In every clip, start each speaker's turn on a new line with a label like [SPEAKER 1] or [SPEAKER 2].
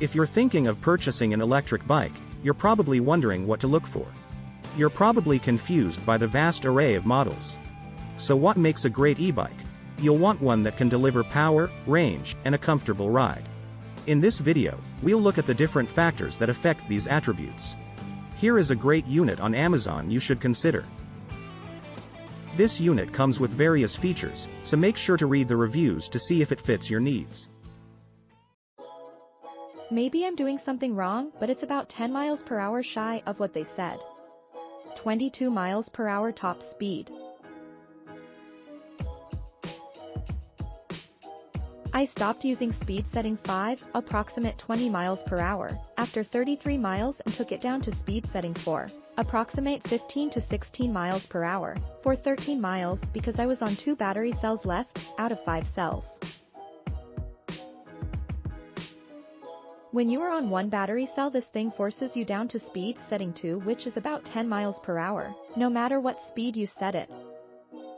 [SPEAKER 1] If you're thinking of purchasing an electric bike, you're probably wondering what to look for. You're probably confused by the vast array of models. So what makes a great e-bike? You'll want one that can deliver power, range, and a comfortable ride. In this video, we'll look at the different factors that affect these attributes. Here is a great unit on Amazon you should consider. This unit comes with various features, so make sure to read the reviews to see if it fits your needs.
[SPEAKER 2] Maybe I'm doing something wrong, but it's about 10 miles per hour shy of what they said. 22 miles per hour top speed. I stopped using speed setting 5, approximate 20 miles per hour, after 33 miles and took it down to speed setting 4, approximate 15 to 16 miles per hour, for 13 miles because I was on 2 battery cells left, out of 5 cells. When you are on 1 battery cell, this thing forces you down to speed setting 2, which is about 10 miles per hour, no matter what speed you set it.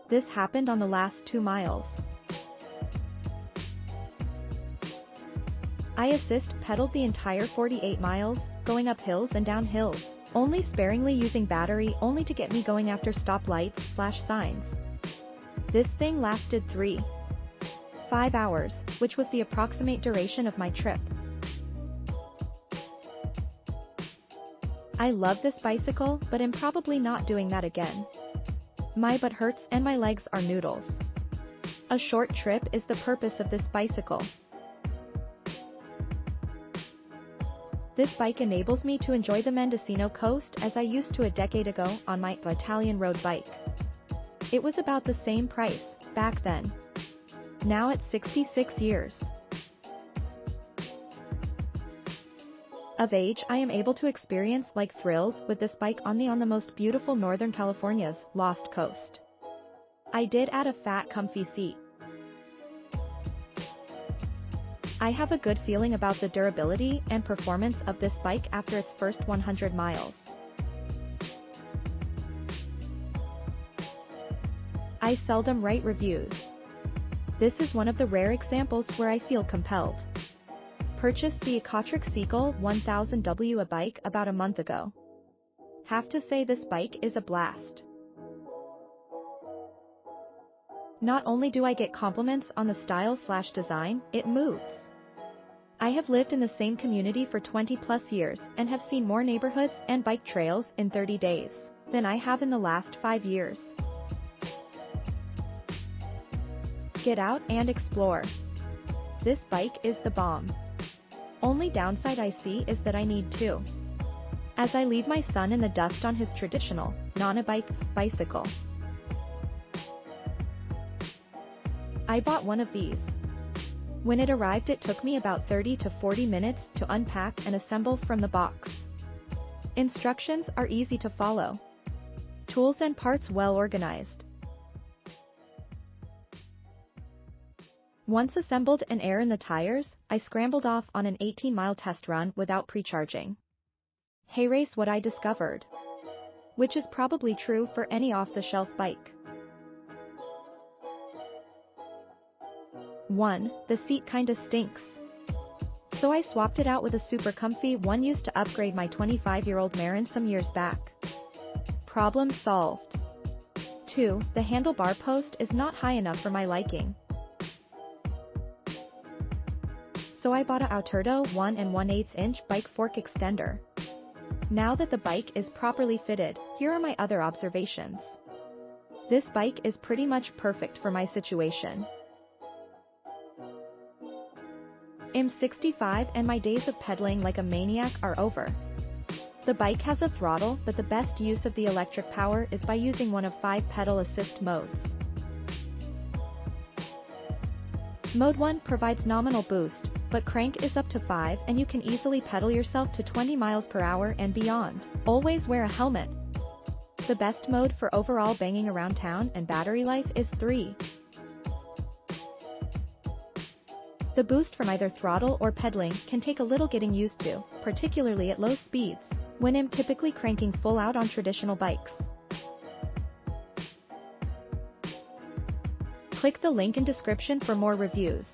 [SPEAKER 2] This happened on the last 2 miles. I assist pedaled the entire 48 miles, going up hills and down hills, only sparingly using battery only to get me going after stoplights/signs. This thing lasted 3.5 hours, which was the approximate duration of my trip. I love this bicycle, but am probably not doing that again. My butt hurts and my legs are noodles. A short trip is the purpose of this bicycle. This bike enables me to enjoy the Mendocino coast as I used to a decade ago on my Italian road bike. It was about the same price back then. Now it's 66 years of age, I am able to experience like thrills with this bike on the most beautiful Northern California's Lost Coast. I did add a fat comfy seat. I have a good feeling about the durability and performance of this bike after its first 100 miles. I seldom write reviews. This is one of the rare examples where I feel compelled. Purchased the ECOTRIC Seagull 1000W Ebike about a month ago. Have to say this bike is a blast. Not only do I get compliments on the style/design, it moves. I have lived in the same community for 20 plus years and have seen more neighborhoods and bike trails in 30 days than I have in the last 5 years. Get out and explore. This bike is the bomb. Only downside I see is that I need to, as I leave my son in the dust on his traditional, non-Ebike, bicycle. I bought one of these. When it arrived, it took me about 30 to 40 minutes to unpack and assemble from the box. Instructions are easy to follow. Tools and parts well organized. Once assembled and air in the tires, I scrambled off on an 18-mile test run without pre-charging. Hey race what I discovered. Which is probably true for any off-the-shelf bike. 1. The seat kinda stinks. So I swapped it out with a super comfy one used to upgrade my 25-year-old Marin some years back. Problem solved. 2. The handlebar post is not high enough for my liking. So I bought a Auturdo 1 1/8 inch bike fork extender. Now that the bike is properly fitted, here are my other observations. This bike is pretty much perfect for my situation. I'm 65 and my days of pedaling like a maniac are over. The bike has a throttle, but the best use of the electric power is by using one of 5 pedal assist modes. Mode 1 provides nominal boost, but crank is up to 5 and you can easily pedal yourself to 20 miles per hour and beyond. Always wear a helmet. The best mode for overall banging around town and battery life is 3. The boost from either throttle or pedaling can take a little getting used to, particularly at low speeds, when I'm typically cranking full out on traditional bikes. Click the link in description for more reviews.